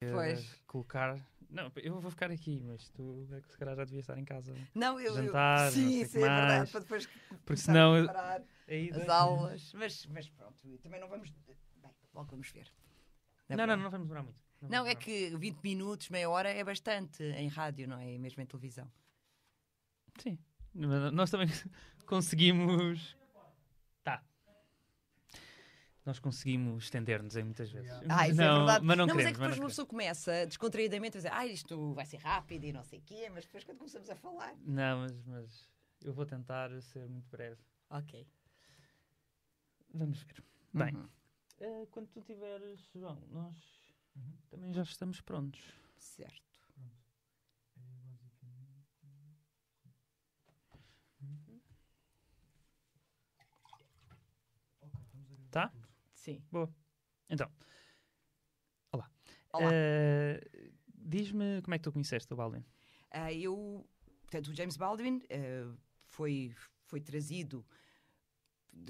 Pois. Colocar... Não, eu vou ficar aqui, mas tu é que se calhar já devias estar em casa. Não, Jantar, sim, não sei o isso que é verdade, mais. para depois Porque começar senão... a preparar Aí as dá- aulas. Mas pronto, e também não vamos. Bem, logo vamos ver. Não vamos demorar muito. Não, vamos é demorar que 20 minutos, meia hora é bastante em rádio, não é? E mesmo em televisão. muito. Sim. Mas nós também conseguimos... Tá. Nós conseguimos estender-nos aí muitas vezes. Isso é Não, verdade. mas não Mas é queremos, que mas depois não uma queremos. pessoa começa descontraídamente a dizer isto vai ser rápido e não sei o quê, mas depois quando começamos a falar. Não, mas eu vou tentar ser muito breve. Ok. Vamos ver. Bem, Uhum. quando tu tiveres, João, nós também já estamos prontos. Certo. Tá? Sim. Boa. Então, olá. Olá. Diz-me como é que tu conheceste o Baldwin? Portanto, o James Baldwin foi trazido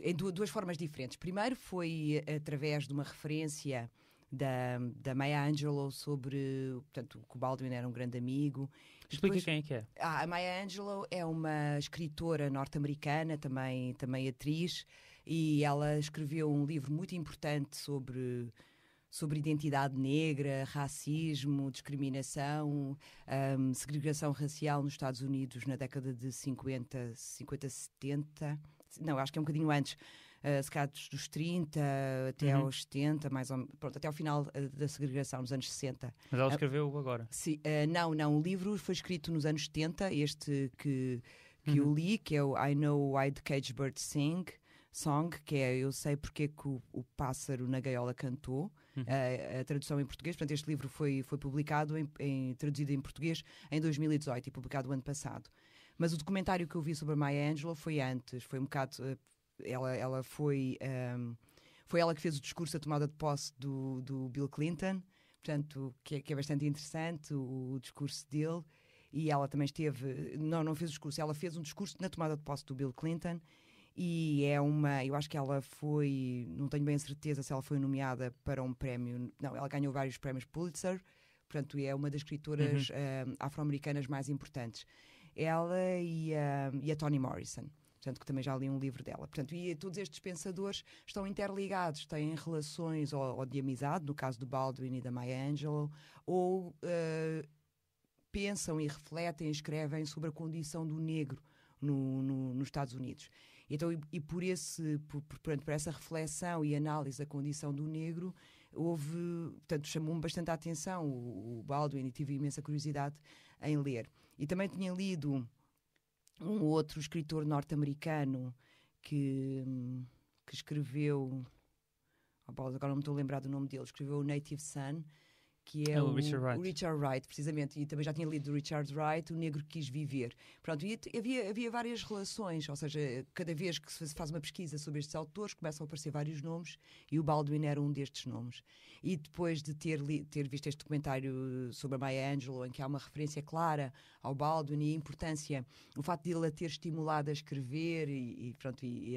em duas formas diferentes. Primeiro foi através de uma referência da Maya Angelou sobre, portanto, que o Baldwin era um grande amigo. Explica Depois, quem é que é. a Maya Angelou é uma escritora norte-americana, também atriz, e ela escreveu um livro muito importante sobre identidade negra, racismo, discriminação, segregação racial nos Estados Unidos na década de 50, 70. Não, acho que é um bocadinho antes. Se calhar dos 30 até aos 70, mais ou menos, pronto, até ao final da segregação, nos anos 60. Mas ela escreveu agora. Sim, não, o livro foi escrito nos anos 70, este que eu li, que é o I Know Why the Caged Bird Song, que é Eu Sei Porque é que o Pássaro na Gaiola Cantou, a tradução em português. Portanto, este livro foi publicado, traduzido em português, em 2018 e publicado o ano passado. Mas o documentário que eu vi sobre a Maya Angelou foi antes, foi um bocado... Ela foi ela que fez o discurso, a tomada de posse do Bill Clinton, portanto, que é bastante interessante o discurso dele. E ela também esteve... Não fez o discurso, ela fez um discurso na tomada de posse do Bill Clinton. E eu acho que ela foi, não tenho bem a certeza se ela foi nomeada para um prémio, não, ela ganhou vários prémios Pulitzer, portanto é uma das escritoras afro-americanas mais importantes. Ela e a Toni Morrison, portanto, que também já li um livro dela. Portanto, e todos estes pensadores estão interligados, têm relações ou de amizade, no caso do Baldwin e da Maya Angelou, ou pensam e refletem e escrevem sobre a condição do negro nos Estados Unidos. Então, e por essa reflexão e análise da condição do negro, portanto, chamou-me bastante a atenção o Baldwin e tive imensa curiosidade em ler. E também tinha lido um outro escritor norte-americano que escreveu, agora não me estou a lembrar do nome dele, escreveu o Native Son, que é o Richard Wright, precisamente, e também já tinha lido do Richard Wright, O Negro que Quis Viver. Pronto, e havia várias relações, ou seja, cada vez que se faz uma pesquisa sobre estes autores, começam a aparecer vários nomes, e o Baldwin era um destes nomes. E depois de ter visto este documentário sobre a Maya Angelou, em que há uma referência clara ao Baldwin e a importância, o facto de ele a ter estimulado a escrever e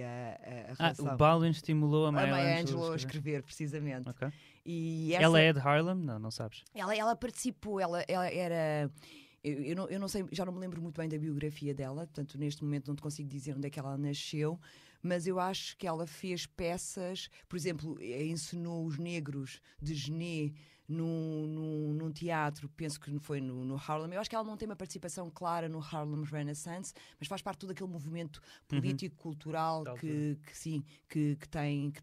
a relação... o Baldwin estimulou a Maya Angelou a escrever, precisamente. Okay. E ela é de Harlem? Não sabes. Ela participou, ela era... Eu não sei, já não me lembro muito bem da biografia dela, portanto, neste momento não te consigo dizer onde é que ela nasceu, mas eu acho que ela fez peças, por exemplo, ensinou os negros de Genet num teatro, penso que foi no Harlem. Eu acho que ela não tem uma participação clara no Harlem Renaissance, mas faz parte de todo aquele movimento político, cultural que tem,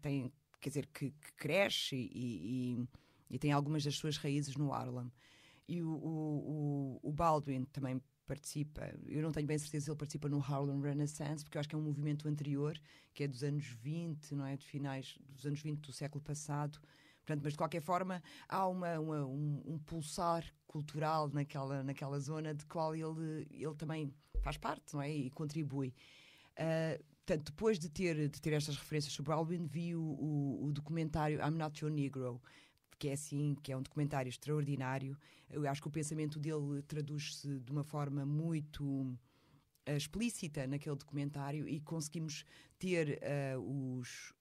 quer dizer, que cresce e tem algumas das suas raízes no Harlem. E o Baldwin também participa, eu não tenho bem certeza se ele participa no Harlem Renaissance, porque eu acho que é um movimento anterior, que é dos anos 20, não é? De finais dos anos 20 do século passado. Portanto, mas de qualquer forma há um pulsar cultural naquela zona de qual ele também faz parte, não é? E contribui. Portanto, depois de ter estas referências sobre Baldwin, vi o documentário I'm Not Your Negro, que é um documentário extraordinário. Eu acho que o pensamento dele traduz-se de uma forma muito explícita naquele documentário e conseguimos ter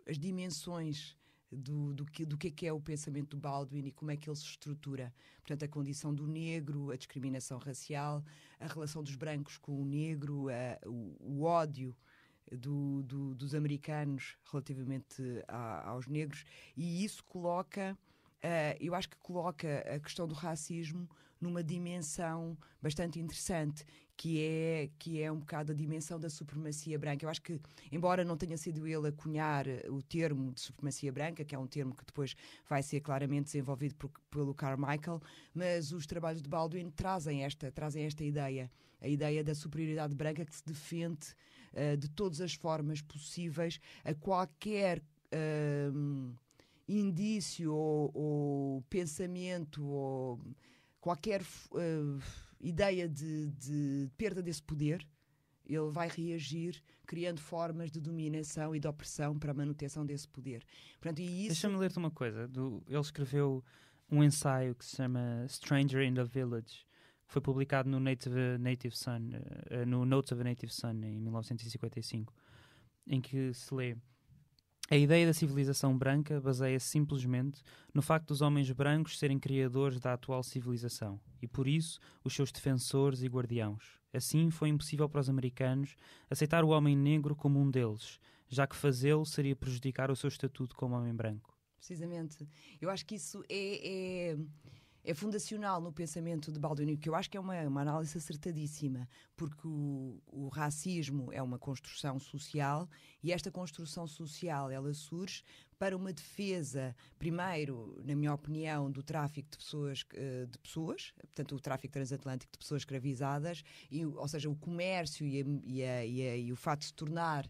as dimensões do que é o pensamento do Baldwin e como é que ele se estrutura. Portanto, a condição do negro, a discriminação racial, a relação dos brancos com o negro, o ódio dos americanos relativamente aos negros, e isso coloca, eu acho que coloca a questão do racismo numa dimensão bastante interessante, que é um bocado a dimensão da supremacia branca. Eu acho que, embora não tenha sido ele a cunhar o termo de supremacia branca, que é um termo que depois vai ser claramente desenvolvido pelo Carmichael, mas os trabalhos de Baldwin trazem esta ideia, a ideia da superioridade branca que se defende de todas as formas possíveis a qualquer indício ou pensamento ou qualquer ideia de perda desse poder. Ele vai reagir criando formas de dominação e de opressão para a manutenção desse poder. Portanto, e isso... Deixa-me ler-te uma coisa. Ele escreveu um ensaio que se chama Stranger in the Village, que foi publicado no Notes of a Native Son, em 1955, em que se lê: a ideia da civilização branca baseia-se simplesmente no facto dos homens brancos serem criadores da atual civilização e, por isso, os seus defensores e guardiãos. Assim, foi impossível para os americanos aceitar o homem negro como um deles, já que fazê-lo seria prejudicar o seu estatuto como homem branco. Precisamente. Eu acho que isso é fundacional no pensamento de Baldwin, que eu acho que é uma análise acertadíssima, porque o racismo é uma construção social e esta construção social ela surge para uma defesa, primeiro, na minha opinião, do tráfico de pessoas, portanto o tráfico transatlântico de pessoas escravizadas, ou seja, o comércio e o fato de se tornar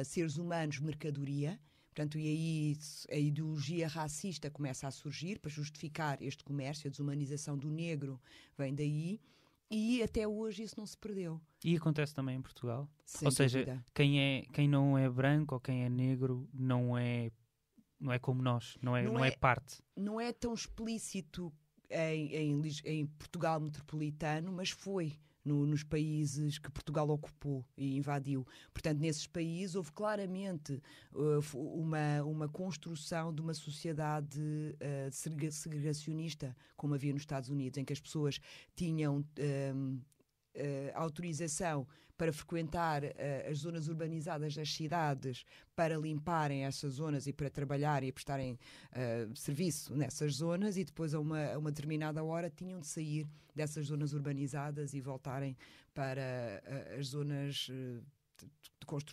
seres humanos mercadoria. Portanto, e aí a ideologia racista começa a surgir para justificar este comércio, a desumanização do negro vem daí, e até hoje isso não se perdeu. E acontece também em Portugal? Sem ou seja, dúvida. quem não é branco ou quem é negro não é como nós, não é parte. Não é tão explícito em Portugal metropolitano, mas foi nos países que Portugal ocupou e invadiu. Portanto, nesses países houve claramente uma construção de uma sociedade segregacionista, como havia nos Estados Unidos, em que as pessoas tinham autorização para frequentar as zonas urbanizadas das cidades, para limparem essas zonas e para trabalhar e prestarem serviço nessas zonas, e depois a uma determinada hora tinham de sair dessas zonas urbanizadas e voltarem para as zonas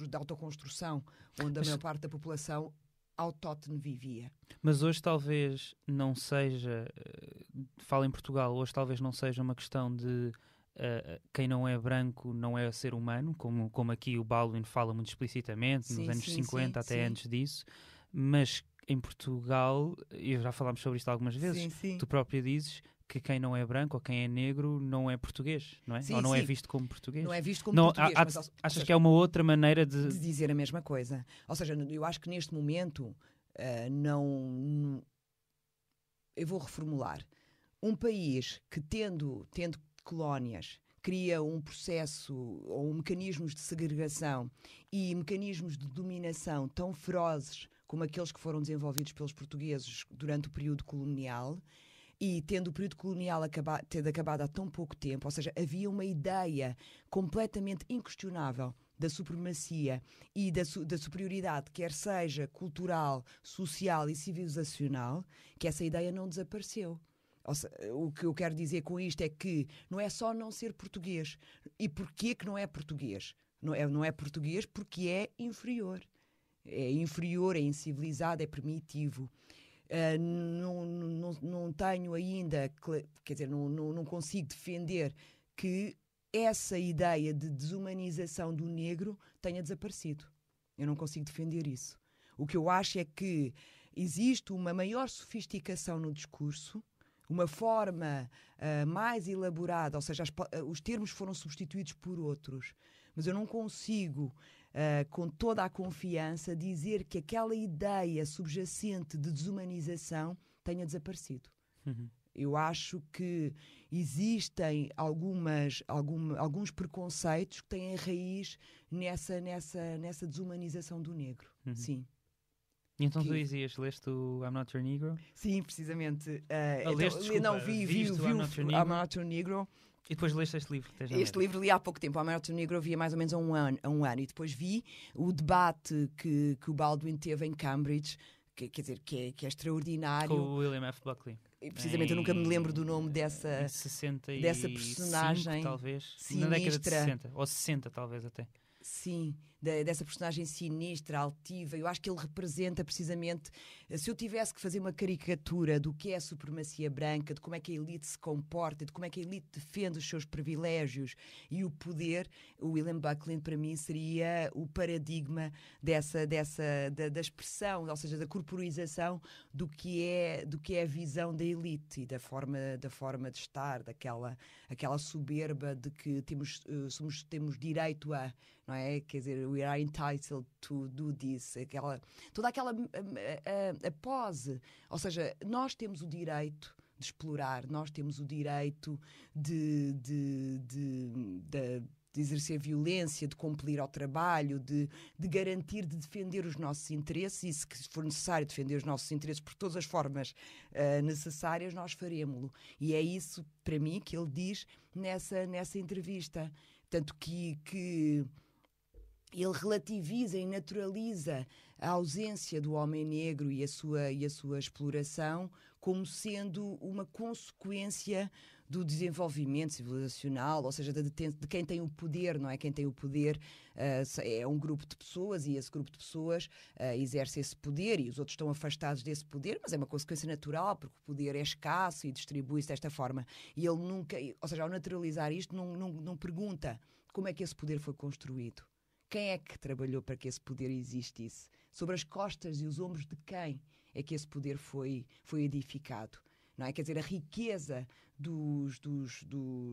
de autoconstrução, onde a maior parte da população autóctone vivia. Mas hoje talvez não seja, falo em Portugal, hoje talvez não seja uma questão de quem não é branco não é ser humano, como aqui o Baldwin fala muito explicitamente, nos anos 50 até antes disso, mas em Portugal, e já falámos sobre isto algumas vezes, tu próprio dizes que quem não é branco ou quem é negro não é português, não é? Ou não é visto como português. Não é visto como português. Achas que é uma outra maneira de dizer a mesma coisa? Ou seja, eu acho que neste momento eu vou reformular. Um país que tendo colónias cria um processo ou mecanismos de segregação e mecanismos de dominação tão ferozes como aqueles que foram desenvolvidos pelos portugueses durante o período colonial, e tendo o período colonial tendo acabado há tão pouco tempo, ou seja, havia uma ideia completamente inquestionável da supremacia e da superioridade, quer seja cultural, social e civilizacional, que essa ideia não desapareceu. O que eu quero dizer com isto é que não é só não ser português. E porquê que não é português? Não é português porque é inferior. É inferior, é incivilizado, é primitivo. Não tenho ainda, quer dizer, não consigo defender que essa ideia de desumanização do negro tenha desaparecido. Eu não consigo defender isso. O que eu acho é que existe uma maior sofisticação no discurso, uma forma mais elaborada, ou seja, os termos foram substituídos por outros, mas eu não consigo, com toda a confiança, dizer que aquela ideia subjacente de desumanização tenha desaparecido. Uhum. Eu acho que existem alguns preconceitos que têm a raiz nessa desumanização do negro. Uhum. Sim. E então tu dizias, leste o I'm Not Your Negro? Sim, precisamente. Leste, desculpa, não, vi viste o o I'm Not Your I'm Not Your Negro. E depois leste este livro que tens na Este mesa. livro li há pouco tempo. O I'm Not Your Negro eu vi há mais ou menos há um ano. E depois vi o debate que o Baldwin teve em Cambridge, quer dizer, que é extraordinário. Com o William F. Buckley. E, precisamente, eu nunca me lembro do nome dessa 65, dessa personagem talvez. sinistra. Na década de 60. Ou 60, talvez, até. Sim, dessa personagem sinistra, altiva. Eu acho que ele representa precisamente, se eu tivesse que fazer uma caricatura do que é a supremacia branca, de como é que a elite se comporta, de como é que a elite defende os seus privilégios e o poder, o William Buckley para mim seria o paradigma da expressão, ou seja, da corporização do que é a visão da elite e da forma de estar, aquela soberba de que temos direito a, não é? Quer dizer, we are entitled to do this, toda aquela a pose, ou seja, nós temos o direito de explorar, nós temos o direito de exercer violência, de cumprir ao trabalho, de garantir, de defender os nossos interesses, e se for necessário defender os nossos interesses por todas as formas necessárias, nós faremo-lo. E é isso, para mim, que ele diz nessa entrevista. Tanto que ele relativiza e naturaliza a ausência do homem negro e a sua exploração como sendo uma consequência do desenvolvimento civilizacional, ou seja, de quem tem o poder, não é? Quem tem o poder é um grupo de pessoas e esse grupo de pessoas exerce esse poder e os outros estão afastados desse poder, mas é uma consequência natural, porque o poder é escasso e distribui-se desta forma. E ele nunca, ou seja, ao naturalizar isto, não pergunta como é que esse poder foi construído. Quem é que trabalhou para que esse poder existisse? Sobre as costas e os ombros de quem é que esse poder foi edificado? Não é? Quer dizer, a riqueza dos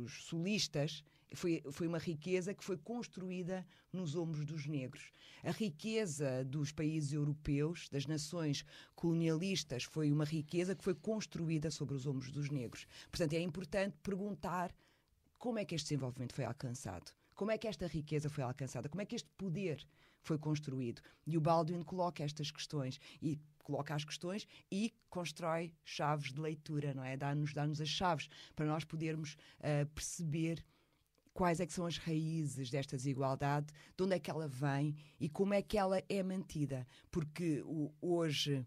solistas foi uma riqueza que foi construída nos ombros dos negros. A riqueza dos países europeus, das nações colonialistas, foi uma riqueza que foi construída sobre os ombros dos negros. Portanto, é importante perguntar como é que este desenvolvimento foi alcançado. Como é que esta riqueza foi alcançada? Como é que este poder foi construído? E o Baldwin coloca estas questões e coloca as questões e constrói chaves de leitura, não é? Dá-nos as chaves para nós podermos perceber quais é que são as raízes desta desigualdade, de onde é que ela vem e como é que ela é mantida. Porque hoje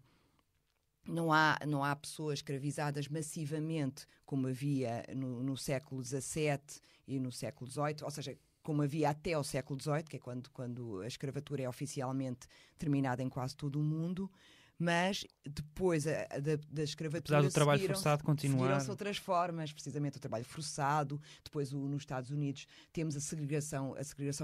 não há pessoas escravizadas massivamente como havia no século XVII e no século XVIII, ou seja, como havia até o século XVIII, que é quando a escravatura é oficialmente terminada em quase todo o mundo, mas depois da escravatura apesar do trabalho forçado continuar, seguiram-se outras formas, precisamente o trabalho forçado. Depois nos Estados Unidos temos a segregação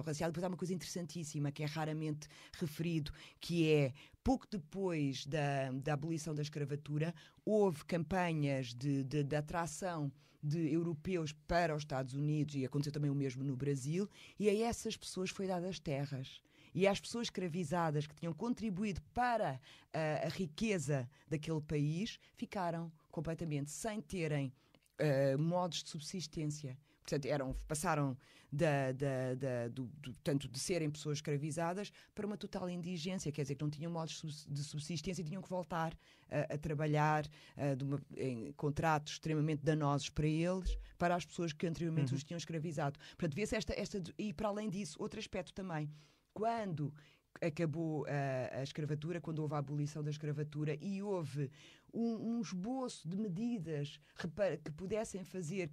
racial. Depois há uma coisa interessantíssima que é raramente referido, que é pouco depois da abolição da escravatura houve campanhas de atração de europeus para os Estados Unidos, e aconteceu também o mesmo no Brasil, e a essas pessoas foi dadas terras. E às pessoas escravizadas que tinham contribuído para a riqueza daquele país, ficaram completamente sem terem modos de subsistência. Portanto, passaram tanto de serem pessoas escravizadas para uma total indigência, quer dizer, que não tinham modos de subsistência e tinham que voltar a trabalhar em contratos extremamente danosos para eles, para as pessoas que anteriormente os tinham escravizado. Portanto, vê-se e para além disso, outro aspecto também. Quando acabou a escravatura, quando houve a abolição da escravatura e houve um esboço de medidas que pudessem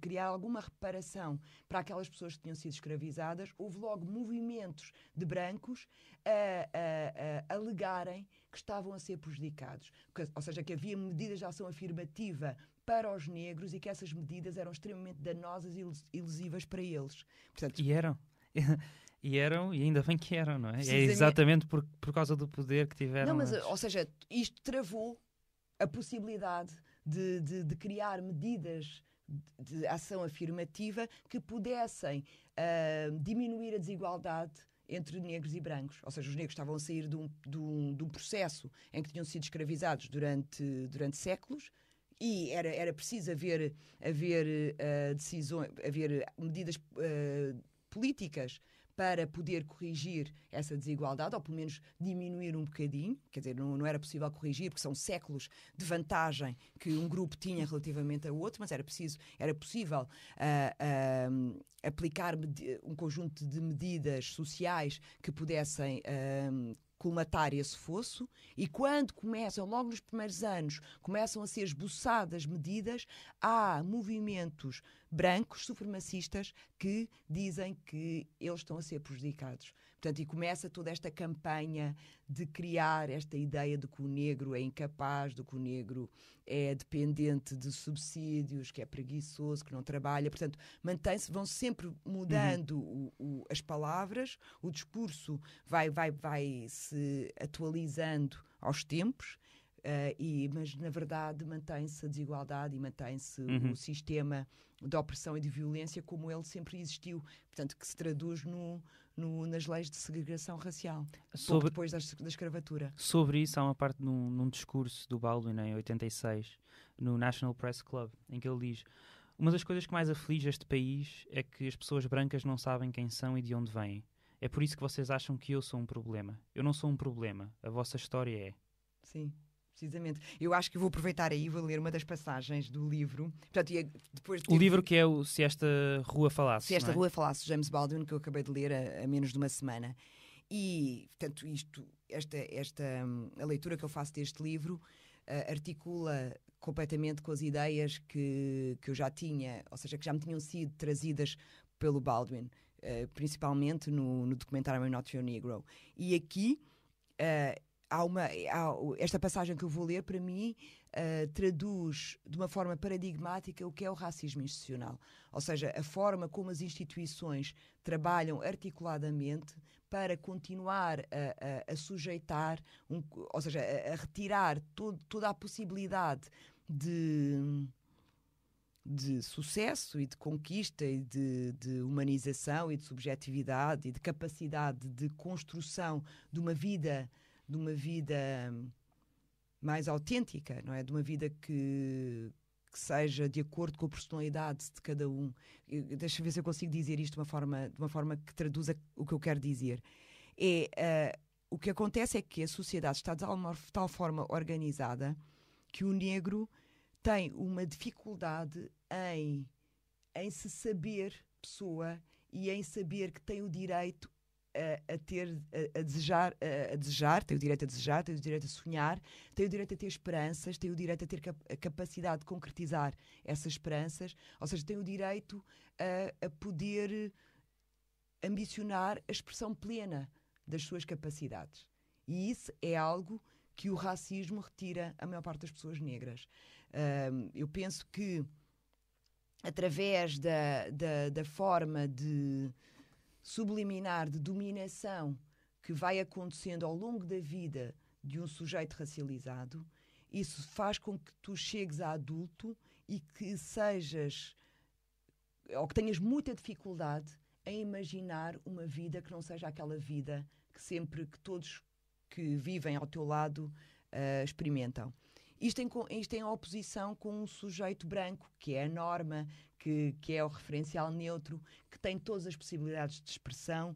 criar alguma reparação para aquelas pessoas que tinham sido escravizadas, houve logo movimentos de brancos a alegarem que estavam a ser prejudicados. Ou seja, que havia medidas de ação afirmativa para os negros e que essas medidas eram extremamente danosas e lesivas para eles. Portanto, e eram. E ainda bem que eram, não é? É exatamente por causa do poder que tiveram. Não, mas, ou seja, isto travou a possibilidade de criar medidas de ação afirmativa que pudessem diminuir a desigualdade entre negros e brancos. Ou seja, os negros estavam a sair de um processo em que tinham sido escravizados durante séculos, e era preciso haver decisões, haver medidas políticas para poder corrigir essa desigualdade, ou pelo menos diminuir um bocadinho. Quer dizer, não era possível corrigir, porque são séculos de vantagem que um grupo tinha relativamente a outro, mas era possível aplicar um conjunto de medidas sociais que pudessem colmatar esse fosso, e quando começam, logo nos primeiros anos, começam a ser esboçadas medidas, há movimentos brancos supremacistas que dizem que eles estão a ser prejudicados. Portanto, e começa toda esta campanha de criar esta ideia de que o negro é incapaz, de que o negro é dependente de subsídios, que é preguiçoso, que não trabalha. Portanto, mantém-se, vão sempre mudando as palavras, o discurso vai se atualizando aos tempos, mas, na verdade, mantém-se a desigualdade e mantém-se o sistema de opressão e de violência como ele sempre existiu. Portanto, que se traduz nas leis de segregação racial, pouco depois da escravatura. Sobre isso, há uma parte num discurso do Baldwin, em 86, no National Press Club, em que ele diz: uma das coisas que mais aflige este país é que as pessoas brancas não sabem quem são e de onde vêm. É por isso que vocês acham que eu sou um problema. Eu não sou um problema. A vossa história é. Sim. Precisamente. Eu acho que vou aproveitar aí e vou ler uma das passagens do livro. Portanto, o livro que é o Se Esta Rua Falasse. Se Esta Rua Falasse, James Baldwin, que eu acabei de ler há menos de uma semana. E, portanto, a leitura que eu faço deste livro articula completamente com as ideias que eu já tinha, ou seja, que já me tinham sido trazidas pelo Baldwin, principalmente no documentário Not Your Negro. E aqui esta passagem que eu vou ler, para mim, traduz de uma forma paradigmática o que é o racismo institucional. Ou seja, a forma como as instituições trabalham articuladamente para continuar a sujeitar, ou seja, a retirar toda a possibilidade de sucesso e de conquista e de humanização e de subjetividade e de capacidade de construção de uma vida mais autêntica, não é? De uma vida que seja de acordo com a personalidade de cada um. Deixa eu ver se eu consigo dizer isto de uma forma que traduza o que eu quero dizer. O que acontece é que a sociedade está de tal forma organizada que o negro tem uma dificuldade em se saber pessoa e em saber que tem o direito a desejar, tem o direito a desejar, tem o direito a sonhar, tem o direito a ter esperanças, tem o direito a ter a capacidade de concretizar essas esperanças, ou seja, tem o direito a poder ambicionar a expressão plena das suas capacidades. E isso é algo que o racismo retira à maior parte das pessoas negras. Eu penso que, através da forma de subliminar, de dominação que vai acontecendo ao longo da vida de um sujeito racializado, isso faz com que tu chegues a adulto e que sejas, ou que tenhas muita dificuldade em imaginar uma vida que não seja aquela vida que todos que vivem ao teu lado experimentam. Isto em oposição com um sujeito branco, que é a norma, que é o referencial neutro, que tem todas as possibilidades de expressão,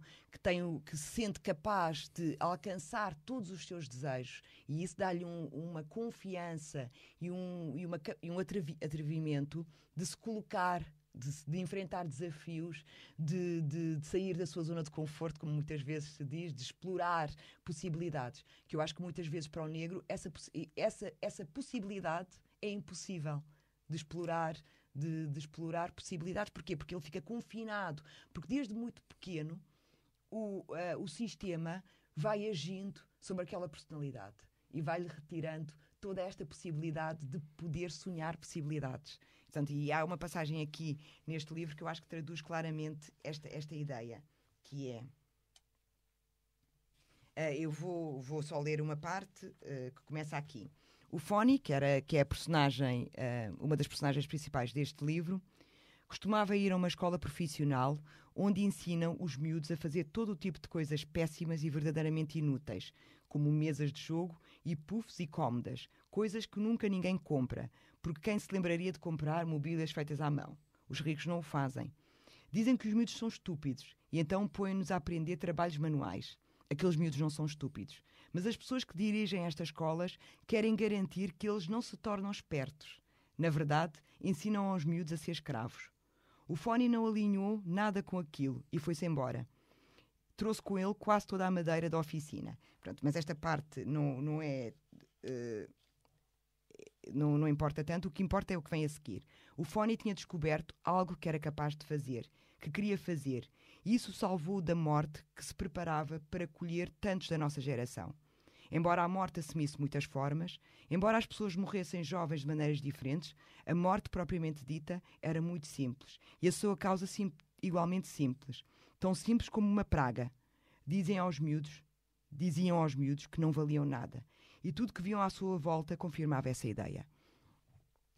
que se sente capaz de alcançar todos os seus desejos, e isso dá-lhe uma confiança e um atrevimento de se colocar, de enfrentar desafios, de sair da sua zona de conforto, como muitas vezes se diz, de explorar possibilidades, que eu acho que muitas vezes para o negro essa possibilidade é impossível de explorar possibilidades. Porquê? Porque ele fica confinado, porque desde muito pequeno o sistema vai agindo sobre aquela personalidade e vai-lhe retirando toda esta possibilidade de poder sonhar possibilidades. Portanto, e há uma passagem aqui neste livro que eu acho que traduz claramente esta ideia, que eu vou só ler uma parte que começa aqui. O Fonny, que é a personagem, uma das personagens principais deste livro, costumava ir a uma escola profissional onde ensinam os miúdos a fazer todo o tipo de coisas péssimas e verdadeiramente inúteis, como mesas de jogo e puffs e cómodas, coisas que nunca ninguém compra, porque quem se lembraria de comprar mobílias feitas à mão? Os ricos não o fazem. Dizem que os miúdos são estúpidos e então põem-nos a aprender trabalhos manuais. Aqueles miúdos não são estúpidos. Mas as pessoas que dirigem estas escolas querem garantir que eles não se tornam espertos. Na verdade, ensinam aos miúdos a ser escravos. O Fóni não alinhou nada com aquilo e foi-se embora. Trouxe com ele quase toda a madeira da oficina. Pronto, mas esta parte não é... Não importa tanto, o que importa é o que vem a seguir. O Fóni tinha descoberto algo que era capaz de fazer, que queria fazer, e isso salvou-o da morte que se preparava para colher tantos da nossa geração. Embora a morte assumisse muitas formas, embora as pessoas morressem jovens de maneiras diferentes, a morte propriamente dita era muito simples, e a sua causa igualmente simples, tão simples como uma praga. Diziam aos miúdos que não valiam nada. E tudo que viam à sua volta confirmava essa ideia.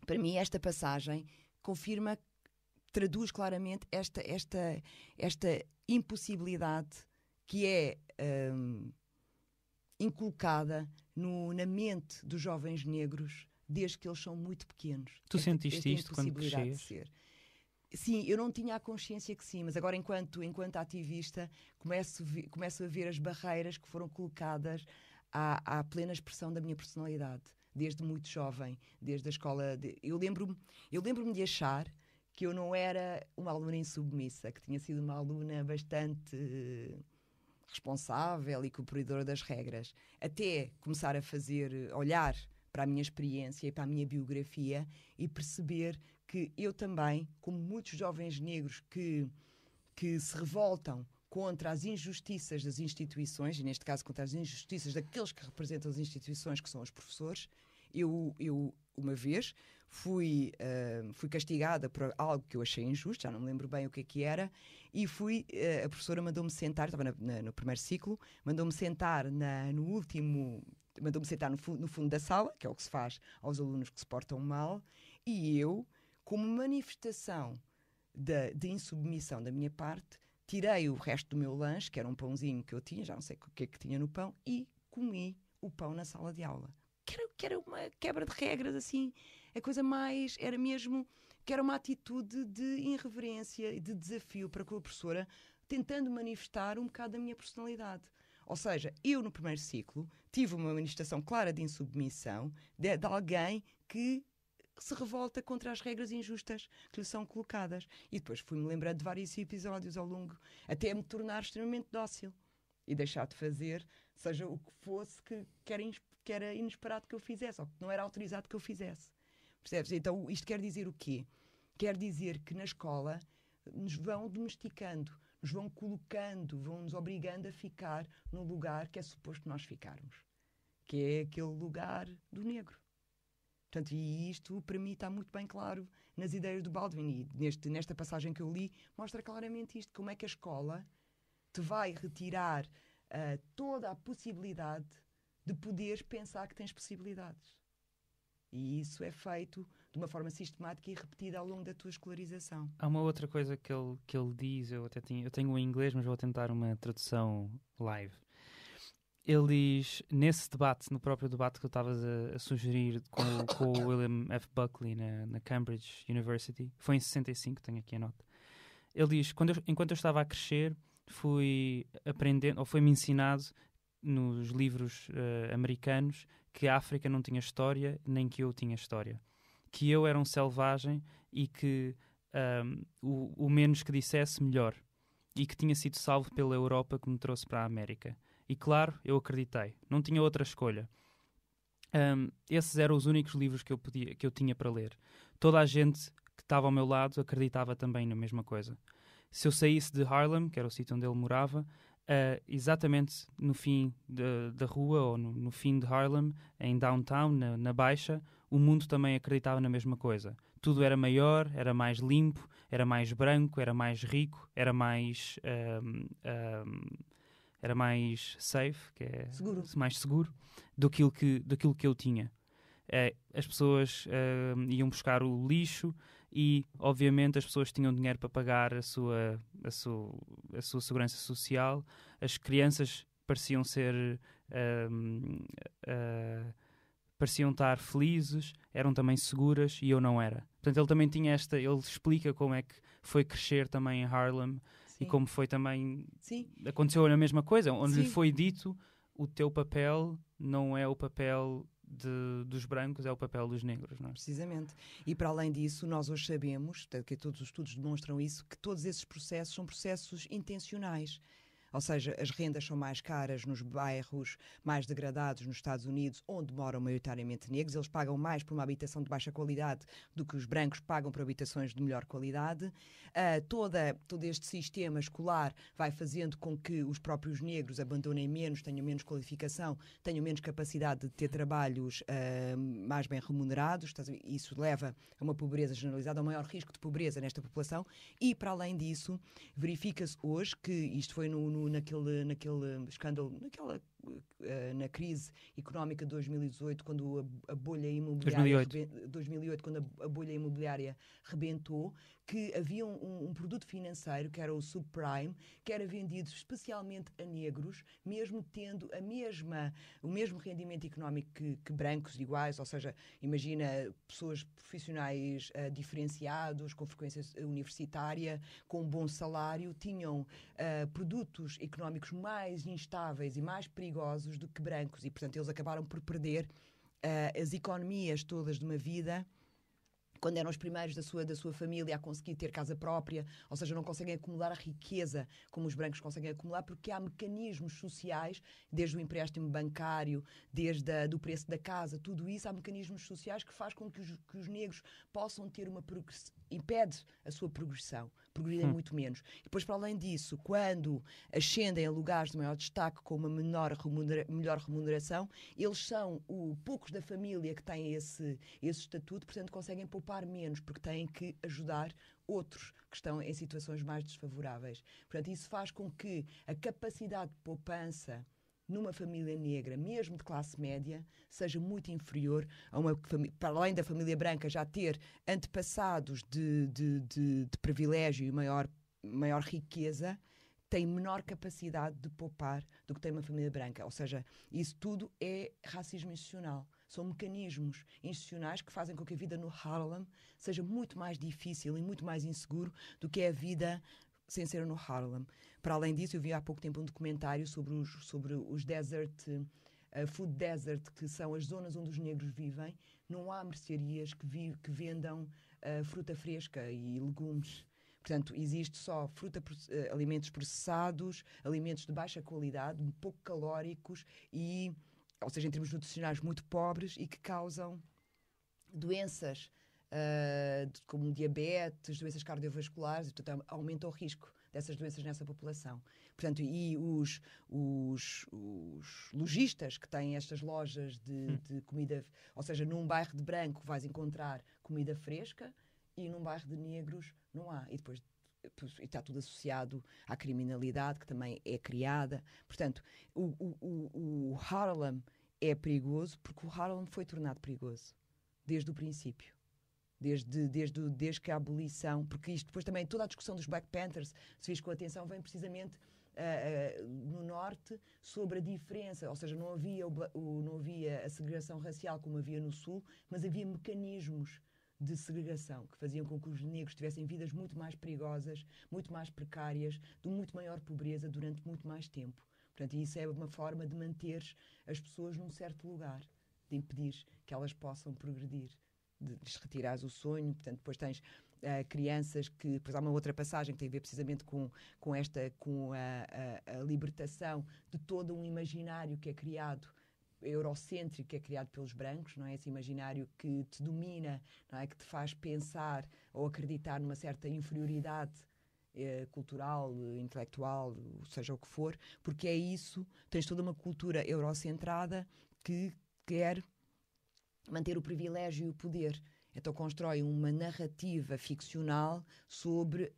Para mim, esta passagem traduz claramente esta impossibilidade que é inculcada na mente dos jovens negros desde que eles são muito pequenos. Tu sentiste isto quando crescias? Sim, eu não tinha a consciência que sim, mas agora enquanto ativista começo a ver as barreiras que foram colocadas à plena expressão da minha personalidade, desde muito jovem, desde a escola. Eu lembro-me de achar que eu não era uma aluna insubmissa, que tinha sido uma aluna bastante responsável e cumpridora das regras, até começar a olhar para a minha experiência e para a minha biografia e perceber que eu também, como muitos jovens negros que se revoltam contra as injustiças das instituições, e neste caso contra as injustiças daqueles que representam as instituições, que são os professores, eu uma vez fui castigada por algo que eu achei injusto, já não me lembro bem o que era, e a professora mandou-me sentar, estava no primeiro ciclo, mandou-me sentar no fundo da sala, que é o que se faz aos alunos que se portam mal, e eu, como manifestação de insubmissão da minha parte, tirei o resto do meu lanche, que era um pãozinho que eu tinha, já não sei o que é que tinha no pão, e comi o pão na sala de aula. Que era uma quebra de regras, assim, a coisa mais... Era mesmo que era uma atitude de irreverência e de desafio para com a professora, tentando manifestar um bocado da minha personalidade. Ou seja, eu no primeiro ciclo tive uma manifestação clara de insubmissão de alguém que se revolta contra as regras injustas que lhe são colocadas. E depois fui-me lembrando de vários episódios ao longo, até me tornar extremamente dócil e deixar de fazer, seja o que fosse que era inesperado que eu fizesse, ou que não era autorizado que eu fizesse. Percebes? Então isto quer dizer o quê? Quer dizer que na escola nos vão domesticando, nos vão colocando, vão-nos obrigando a ficar no lugar que é suposto nós ficarmos, que é aquele lugar do negro. Portanto, e isto, para mim, está muito bem claro nas ideias do Baldwin. E nesta passagem que eu li, mostra claramente isto. Como é que a escola te vai retirar toda a possibilidade de poderes pensar que tens possibilidades. E isso é feito de uma forma sistemática e repetida ao longo da tua escolarização. Há uma outra coisa que ele diz, eu tenho em inglês, mas vou tentar uma tradução live. Ele diz, no próprio debate que tu estavas a sugerir com o William F. Buckley na Cambridge University, foi em 65, tenho aqui a nota. Ele diz, enquanto eu estava a crescer, fui aprendendo, ou foi-me ensinado nos livros americanos que a África não tinha história, nem que eu tinha história. Que eu era um selvagem e que o menos que dissesse, melhor. E que tinha sido salvo pela Europa que me trouxe para a América. E claro, eu acreditei. Não tinha outra escolha. Esses eram os únicos livros que eu tinha para ler. Toda a gente que estava ao meu lado acreditava também na mesma coisa. Se eu saísse de Harlem, que era o sítio onde ele morava, exatamente no fim da rua, ou no fim de Harlem, em downtown, na Baixa, o mundo também acreditava na mesma coisa. Tudo era maior, era mais limpo, era mais branco, era mais rico, era mais safe, que é seguro. Mais seguro do que eu tinha. As pessoas iam buscar o lixo e, obviamente, as pessoas tinham dinheiro para pagar a sua segurança social. As crianças pareciam ser pareciam estar felizes, eram também seguras e eu não era. Portanto, ele também tinha ele explica como é que foi crescer também em Harlem. Sim. E como foi também, Sim. aconteceu a mesma coisa, onde Sim. lhe foi dito, o teu papel não é o papel dos brancos, é o papel dos negros, não é? Precisamente. E para além disso, nós hoje sabemos, que todos os estudos demonstram isso, que todos esses processos são processos intencionais. Ou seja, as rendas são mais caras nos bairros mais degradados nos Estados Unidos, onde moram maioritariamente negros. Eles pagam mais por uma habitação de baixa qualidade do que os brancos pagam por habitações de melhor qualidade. Todo este sistema escolar vai fazendo com que os próprios negros abandonem menos, tenham menos qualificação, tenham menos capacidade de ter trabalhos mais bem remunerados. Isso leva a uma pobreza generalizada, a um maior risco de pobreza nesta população. E, para além disso, verifica-se hoje que isto foi naquele escândalo, na crise económica de 2018, quando a bolha imobiliária 2008, quando a bolha imobiliária rebentou, que havia um produto financeiro, que era o subprime, que era vendido especialmente a negros, mesmo tendo o mesmo rendimento económico que brancos iguais, ou seja, imagina pessoas profissionais diferenciados, com frequência universitária, com um bom salário, tinham produtos económicos mais instáveis e mais perigosos do que brancos, e portanto eles acabaram por perder as economias todas de uma vida, quando eram os primeiros da sua família a conseguir ter casa própria, ou seja, não conseguem acumular a riqueza como os brancos conseguem acumular, porque há mecanismos sociais, desde o empréstimo bancário, desde do preço da casa, tudo isso, há mecanismos sociais que faz com que os negros possam ter uma progressão, impede a sua progressão, progredirem muito menos. E depois, para além disso, quando ascendem a lugares de maior destaque com uma melhor remuneração, eles são poucos da família que têm esse estatuto, portanto conseguem poupar menos, porque têm que ajudar outros que estão em situações mais desfavoráveis. Portanto, isso faz com que a capacidade de poupança numa família negra, mesmo de classe média, seja muito inferior a uma família, para além da família branca já ter antepassados de privilégio e maior riqueza, tem menor capacidade de poupar do que tem uma família branca. Ou seja, isso tudo é racismo institucional. São mecanismos institucionais que fazem com que a vida no Harlem seja muito mais difícil e muito mais inseguro do que é a vida sem ser no Harlem. Para além disso, eu vi há pouco tempo um documentário sobre os food desert, que são as zonas onde os negros vivem. Não há mercearias que vendam fruta fresca e legumes. Portanto, existe só alimentos processados, alimentos de baixa qualidade, pouco calóricos ou seja, em termos nutricionais muito pobres, e que causam doenças como diabetes, doenças cardiovasculares, e portanto aumenta o risco dessas doenças nessa população. Portanto, e os lojistas que têm estas lojas de comida, ou seja, num bairro de branco vais encontrar comida fresca e num bairro de negros não há. E depois está tudo associado à criminalidade que também é criada. Portanto, o Harlem é perigoso porque o Harlem foi tornado perigoso desde o princípio. Desde que a abolição, porque isto depois também, toda a discussão dos Black Panthers, se fiz com atenção, vem precisamente no Norte sobre a diferença, ou seja, não havia a segregação racial como havia no Sul, mas havia mecanismos de segregação que faziam com que os negros tivessem vidas muito mais perigosas, muito mais precárias, de muito maior pobreza durante muito mais tempo. Portanto, isso é uma forma de manter as pessoas num certo lugar, de impedir que elas possam progredir, de lhes retirares o sonho. Portanto, depois tens crianças que... Depois há uma outra passagem que tem a ver precisamente com a libertação de todo um imaginário que é criado, eurocêntrico, que é criado pelos brancos, não é? Esse imaginário que te domina, não é? Que te faz pensar ou acreditar numa certa inferioridade cultural, intelectual, seja o que for, porque é isso, tens toda uma cultura eurocentrada que quer manter o privilégio e o poder. Então constrói uma narrativa ficcional sobre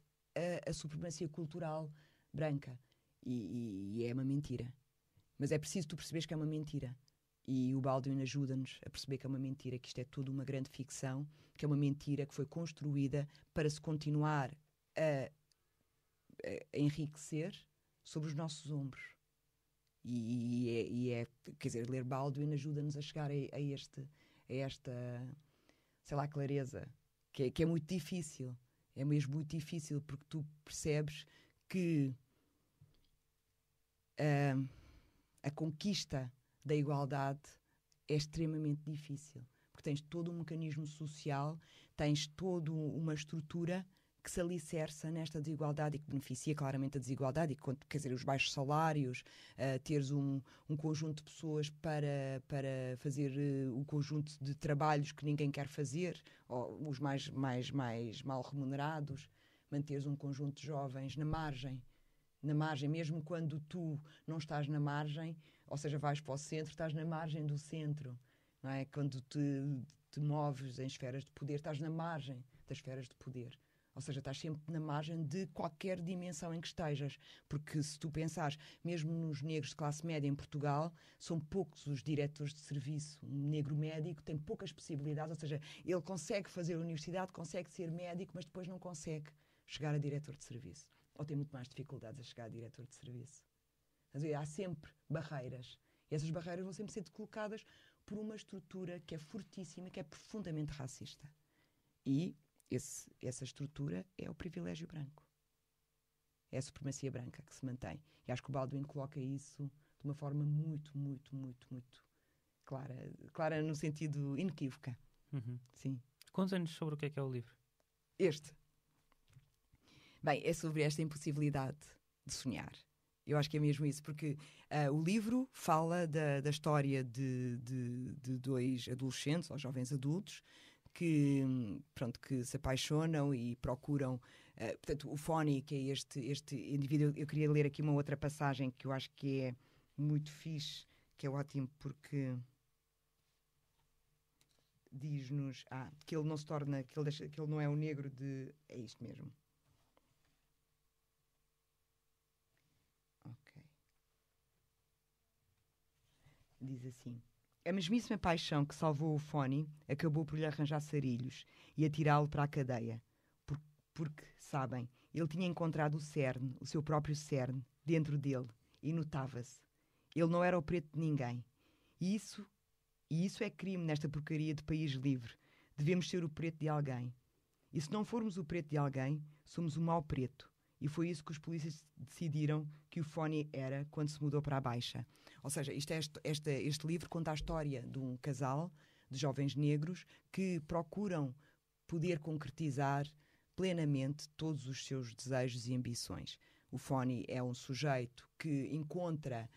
a supremacia cultural branca. E é uma mentira. Mas é preciso tu perceberes que é uma mentira. E o Baldwin ajuda-nos a perceber que é uma mentira, que isto é tudo uma grande ficção, que é uma mentira que foi construída para se continuar a enriquecer sobre os nossos ombros. Quer dizer, ler Baldwin ajuda-nos a chegar a esta, sei lá, clareza, que é muito difícil. É mesmo muito difícil, porque tu percebes que a conquista da igualdade é extremamente difícil, porque tens todo um mecanismo social, tens toda uma estrutura que se alicerça nesta desigualdade e que beneficia claramente a desigualdade, e quer dizer, os baixos salários, teres um conjunto de pessoas para fazer o conjunto de trabalhos que ninguém quer fazer, ou os mais mal remunerados, manteres um conjunto de jovens na margem, mesmo quando tu não estás na margem, ou seja, vais para o centro, estás na margem do centro, não é? Quando te moves em esferas de poder, estás na margem das esferas de poder. Ou seja, estás sempre na margem de qualquer dimensão em que estejas. Porque se tu pensares, mesmo nos negros de classe média em Portugal, são poucos os diretores de serviço. Um negro médico tem poucas possibilidades, ou seja, ele consegue fazer a universidade, consegue ser médico, mas depois não consegue chegar a diretor de serviço. Ou tem muito mais dificuldades a chegar a diretor de serviço. Há sempre barreiras. E essas barreiras vão sempre ser colocadas por uma estrutura que é fortíssima, que é profundamente racista. E essa estrutura é o privilégio branco. É a supremacia branca que se mantém. E acho que o Baldwin coloca isso de uma forma muito, muito, muito, muito clara. Clara no sentido inequívoca. Uhum. Sim. Conta-nos sobre o que é o livro. Bem, é sobre esta impossibilidade de sonhar. Eu acho que é mesmo isso, porque o livro fala da história de dois adolescentes, ou jovens adultos, que se apaixonam e procuram. Portanto, o Fonny, que é este indivíduo, eu queria ler aqui uma outra passagem que eu acho que é muito fixe, que é ótimo, porque diz-nos que ele não se torna, que ele não é o negro de. É isto mesmo. Ok. Diz assim: a mesmíssima paixão que salvou o Fonny acabou por lhe arranjar sarilhos e atirá-lo para a cadeia. Porque, sabem, ele tinha encontrado o cerne, o seu próprio cerne, dentro dele, e notava-se. Ele não era o preto de ninguém. E isso é crime nesta porcaria de país livre. Devemos ser o preto de alguém. E se não formos o preto de alguém, somos o mau preto. E foi isso que os polícias decidiram que o Fonny era quando se mudou para a Baixa. Ou seja, este livro conta a história de um casal de jovens negros que procuram poder concretizar plenamente todos os seus desejos e ambições. O Fonny é um sujeito que encontra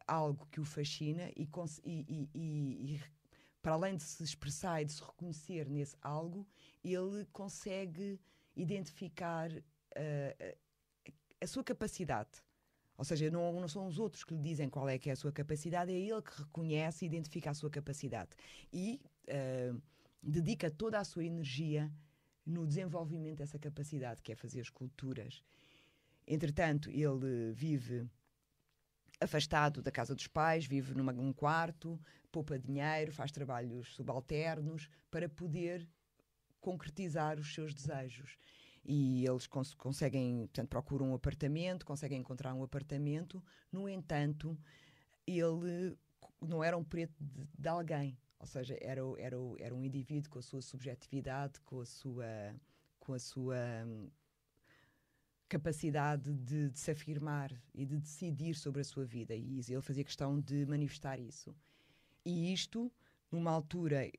algo que o fascina e para além de se expressar e de se reconhecer nesse algo, ele consegue identificar a sua capacidade. Ou seja, não são os outros que lhe dizem qual é que é a sua capacidade, é ele que reconhece e identifica a sua capacidade. E dedica toda a sua energia no desenvolvimento dessa capacidade, que é fazer esculturas. Entretanto, ele vive afastado da casa dos pais, vive num quarto, poupa dinheiro, faz trabalhos subalternos para poder concretizar os seus desejos. E eles conseguem, portanto, procuram um apartamento, conseguem encontrar um apartamento. No entanto, ele não era um preto de alguém. Ou seja, era um indivíduo com a sua subjetividade, com a sua capacidade de se afirmar e de decidir sobre a sua vida. E ele fazia questão de manifestar isso. E isto, numa altura,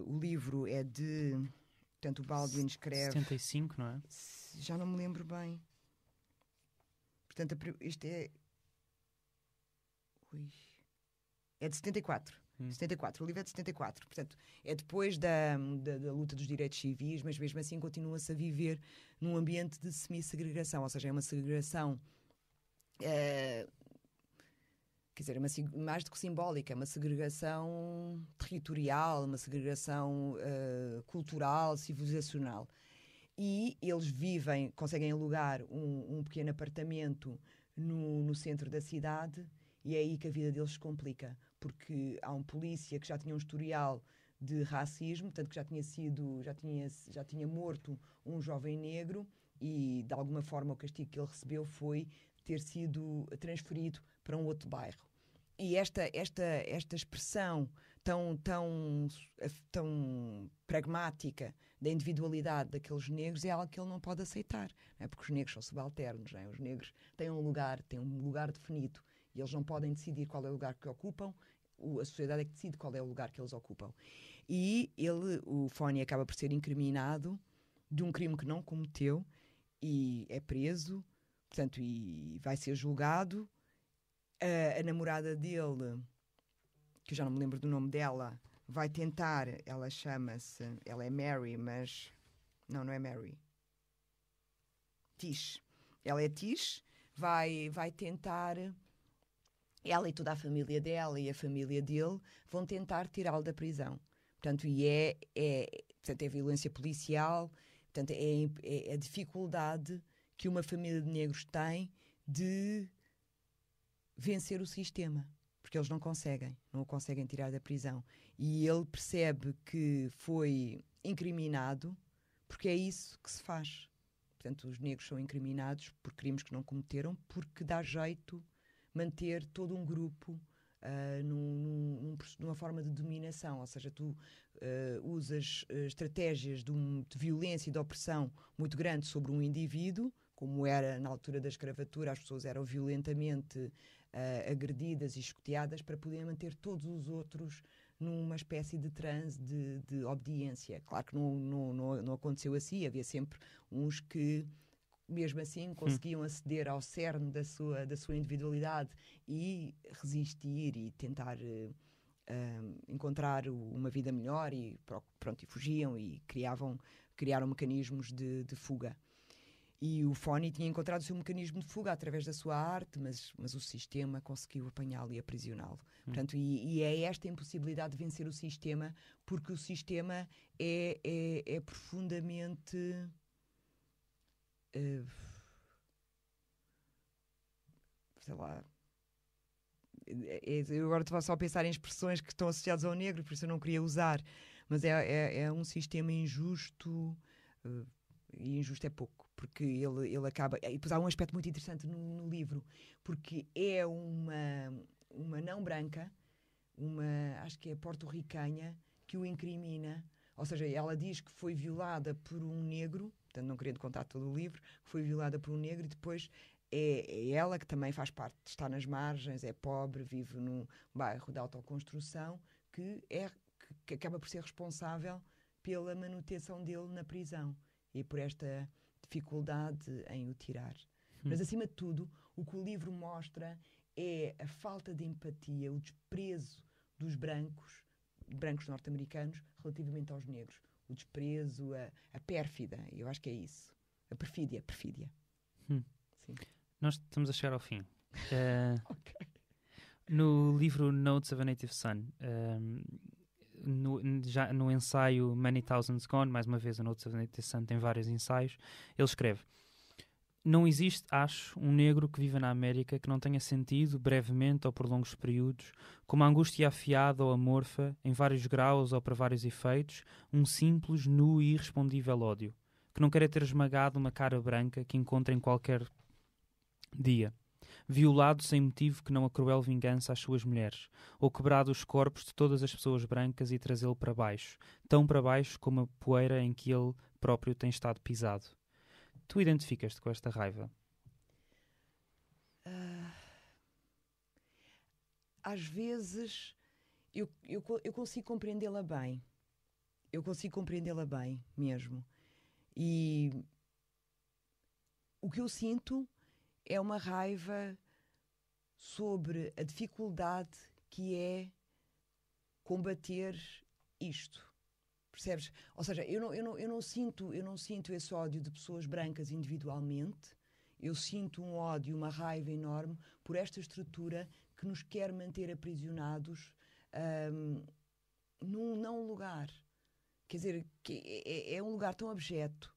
o livro é de... Portanto, o Baldwin escreve... 75, não é? Já não me lembro bem. Portanto, isto é... É de 74. 74. O livro é de 74. Portanto, é depois da luta dos direitos civis, mas mesmo assim continua-se a viver num ambiente de semi-segregação. Ou seja, é uma segregação... quer dizer, mais do que simbólica, é uma segregação territorial, uma segregação cultural, civilizacional. E eles conseguem alugar um pequeno apartamento no centro da cidade, e é aí que a vida deles se complica, porque há um polícia que já tinha um historial de racismo, tanto que já tinha morto um jovem negro, e de alguma forma o castigo que ele recebeu foi ter sido transferido para um outro bairro. E esta expressão tão pragmática da individualidade daqueles negros é algo que ele não pode aceitar, não é? Porque os negros são subalternos, não é? Os negros têm um lugar definido e eles não podem decidir qual é o lugar que ocupam, a sociedade é que decide qual é o lugar que eles ocupam. E o Fonny acaba por ser incriminado de um crime que não cometeu e é preso, portanto, e vai ser julgado. A namorada dele, que eu já não me lembro do nome dela, vai tentar, ela é Mary, mas não é Mary. Tish. Ela é Tish, vai tentar, ela e toda a família dela e a família dele vão tentar tirá-lo da prisão. Portanto, portanto, é violência policial, portanto, é a dificuldade que uma família de negros tem de vencer o sistema, porque eles não o conseguem tirar da prisão. E ele percebe que foi incriminado porque é isso que se faz. Portanto, os negros são incriminados por crimes que não cometeram porque dá jeito manter todo um grupo numa forma de dominação. Ou seja, tu usas estratégias de violência e de opressão muito grande sobre um indivíduo, como era na altura da escravatura, as pessoas eram violentamente agredidas e escoteadas para poder manter todos os outros numa espécie de transe de obediência. Claro que não aconteceu assim, havia sempre uns que, mesmo assim, conseguiam aceder ao cerne da sua individualidade e resistir e tentar encontrar uma vida melhor e fugiam e criaram mecanismos de fuga. E o Fonny tinha encontrado o seu mecanismo de fuga através da sua arte, mas o sistema conseguiu apanhá-lo e aprisioná-lo. Portanto, e é esta impossibilidade de vencer o sistema, porque o sistema é profundamente... sei lá... eu agora estou só a pensar em expressões que estão associadas ao negro, por isso eu não queria usar. Mas é um sistema injusto... e injusto é pouco, porque ele acaba... E depois há um aspecto muito interessante no livro, porque é uma não branca, acho que é porto-ricanha, que o incrimina. Ou seja, ela diz que foi violada por um negro, portanto não querendo contar todo o livro, que foi violada por um negro, e depois é ela que também faz parte, está nas margens, é pobre, vive num bairro de autoconstrução, que acaba por ser responsável pela manutenção dele na prisão e por esta dificuldade em o tirar. Mas, acima de tudo, o que o livro mostra é a falta de empatia, o desprezo dos brancos norte-americanos, relativamente aos negros. O desprezo, a pérfida, eu acho que é isso. A perfídia. Sim. Nós estamos a chegar ao fim. Ok. No livro Notes of a Native Son, já no ensaio Many Thousands Gone, mais uma vez, o Notes of a Native Son tem vários ensaios, ele escreve: não existe, acho, um negro que viva na América que não tenha sentido, brevemente ou por longos períodos, como a angústia afiada ou amorfa, em vários graus ou para vários efeitos, um simples, nu e irrespondível ódio, que não queira ter esmagado uma cara branca que encontra em qualquer dia, violado sem motivo que não a cruel vingança às suas mulheres, ou quebrado os corpos de todas as pessoas brancas e trazê-lo para baixo, tão para baixo como a poeira em que ele próprio tem estado pisado. Tu identificas-te com esta raiva? Às vezes eu consigo compreendê-la bem. Eu consigo compreendê-la bem mesmo. E o que eu sinto é uma raiva sobre a dificuldade que é combater isto. Percebes? Ou seja, eu não sinto esse ódio de pessoas brancas individualmente. Eu sinto um ódio, uma raiva enorme por esta estrutura que nos quer manter aprisionados num não lugar. Quer dizer, que é um lugar tão abjeto.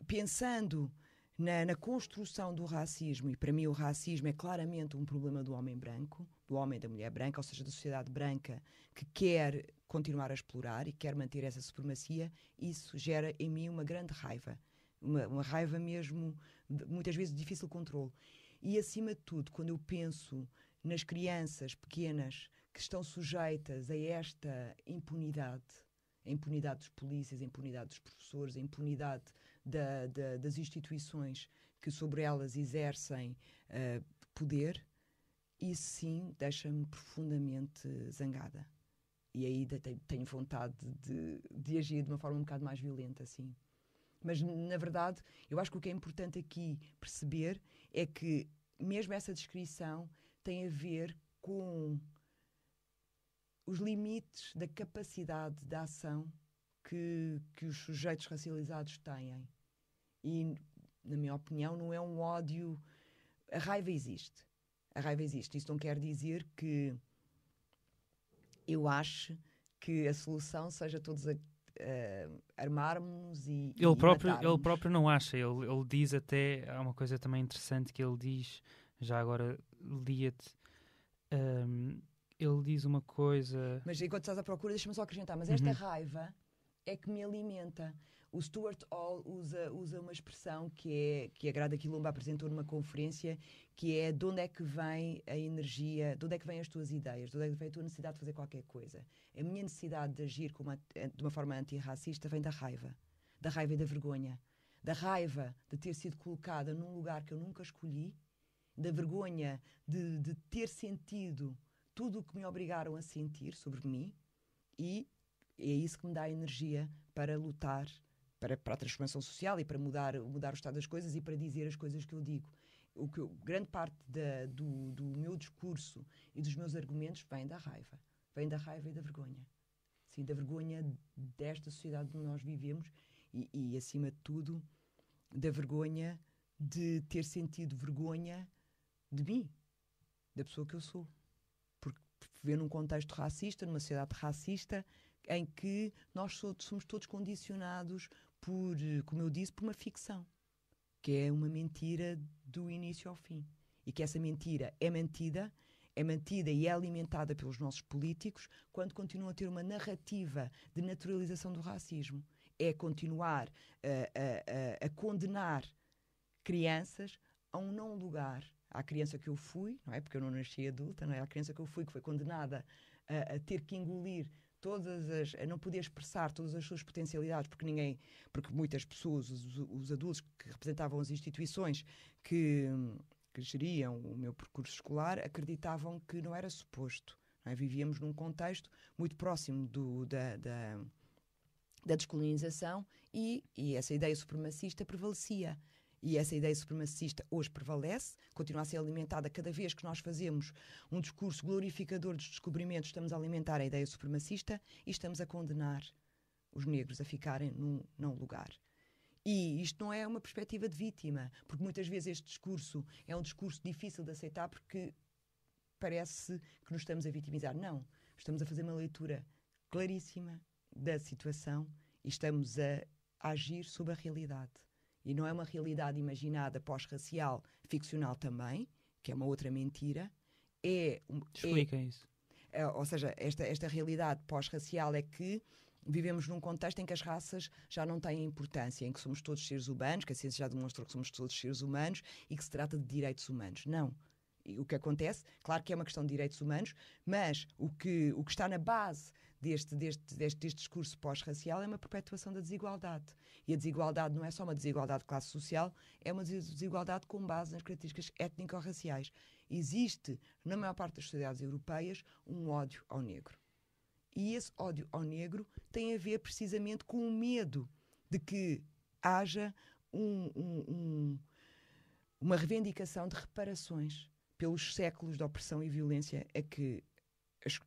Pensando na construção do racismo, e para mim o racismo é claramente um problema do homem branco, do homem e da mulher branca, ou seja, da sociedade branca que quer continuar a explorar e quer manter essa supremacia, isso gera em mim uma grande raiva. Uma raiva mesmo, muitas vezes, de difícil controle. E, acima de tudo, quando eu penso nas crianças pequenas que estão sujeitas a esta impunidade, a impunidade dos polícias, a impunidade dos professores, a impunidade das instituições que sobre elas exercem poder, isso sim deixa-me profundamente zangada. E aí tenho vontade de agir de uma forma um bocado mais violenta, assim. Mas, na verdade, eu acho que o que é importante aqui perceber é que mesmo essa descrição tem a ver com os limites da capacidade de ação que os sujeitos racializados têm. E, na minha opinião, não é um ódio... A raiva existe. A raiva existe. Isso não quer dizer que eu acho que a solução seja todos armarmos e matarmos. Ele próprio não acha. Ele diz até... Há uma coisa também interessante que ele diz, já agora lia-te, ele diz uma coisa... Mas enquanto estás à procura, deixa-me só acrescentar. Mas esta raiva é que me alimenta. O Stuart Hall usa uma expressão que a Grada Quilomba apresentou numa conferência, que é: de onde é que vem a energia, de onde é que vêm as tuas ideias, de onde é que vem a tua necessidade de fazer qualquer coisa. A minha necessidade de agir de uma forma antirracista vem da raiva e da vergonha. Da raiva de ter sido colocada num lugar que eu nunca escolhi, da vergonha de ter sentido tudo o que me obrigaram a sentir sobre mim, e é isso que me dá energia para lutar para a transformação social e para mudar o estado das coisas e para dizer as coisas que eu digo. Grande parte do meu discurso e dos meus argumentos vem da raiva e da vergonha. Sim, da vergonha desta sociedade onde nós vivemos e, acima de tudo, da vergonha de ter sentido vergonha de mim, da pessoa que eu sou. Porque viver num contexto racista, numa sociedade racista, em que nós somos todos condicionados por, como eu disse, por uma ficção, que é uma mentira do início ao fim. E que essa mentira é mantida e é alimentada pelos nossos políticos quando continuam a ter uma narrativa de naturalização do racismo. É continuar a condenar crianças a um não lugar. À criança que eu fui, não é? Porque eu não nasci adulta, não é? À criança que eu fui, que foi condenada a ter que engolir a não poder expressar todas as suas potencialidades, porque muitas pessoas, os adultos que representavam as instituições que geriam o meu percurso escolar, acreditavam que não era suposto. Não é? Vivíamos num contexto muito próximo da descolonização e essa ideia supremacista prevalecia. E essa ideia supremacista hoje prevalece, continua a ser alimentada cada vez que nós fazemos um discurso glorificador dos descobrimentos, estamos a alimentar a ideia supremacista e estamos a condenar os negros a ficarem num não lugar. E isto não é uma perspectiva de vítima, porque muitas vezes este discurso é um discurso difícil de aceitar porque parece que nos estamos a vitimizar. Não, estamos a fazer uma leitura claríssima da situação e estamos a agir sobre a realidade. E não é uma realidade imaginada pós-racial, ficcional também, que é uma outra mentira. Explica isso. Ou seja, esta realidade pós-racial é que vivemos num contexto em que as raças já não têm importância, em que somos todos seres humanos, que a ciência já demonstrou que somos todos seres humanos e que se trata de direitos humanos. Não. E o que acontece, claro que é uma questão de direitos humanos, mas o que está na base deste discurso pós-racial é uma perpetuação da desigualdade. E a desigualdade não é só uma desigualdade de classe social, é uma desigualdade com base nas características étnico-raciais. Existe, na maior parte das sociedades europeias, um ódio ao negro. E esse ódio ao negro tem a ver precisamente com o medo de que haja uma reivindicação de reparações pelos séculos de opressão e violência a que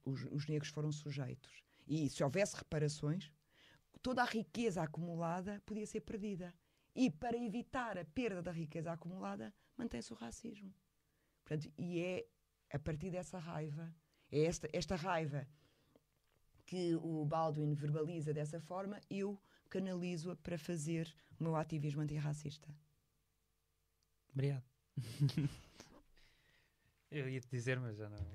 os negros foram sujeitos. E se houvesse reparações, toda a riqueza acumulada podia ser perdida. E para evitar a perda da riqueza acumulada, mantém-se o racismo. Portanto, e é a partir dessa raiva, é esta raiva que o Baldwin verbaliza dessa forma, eu canalizo-a para fazer o meu ativismo antirracista. Obrigado. Eu ia te dizer, mas já não.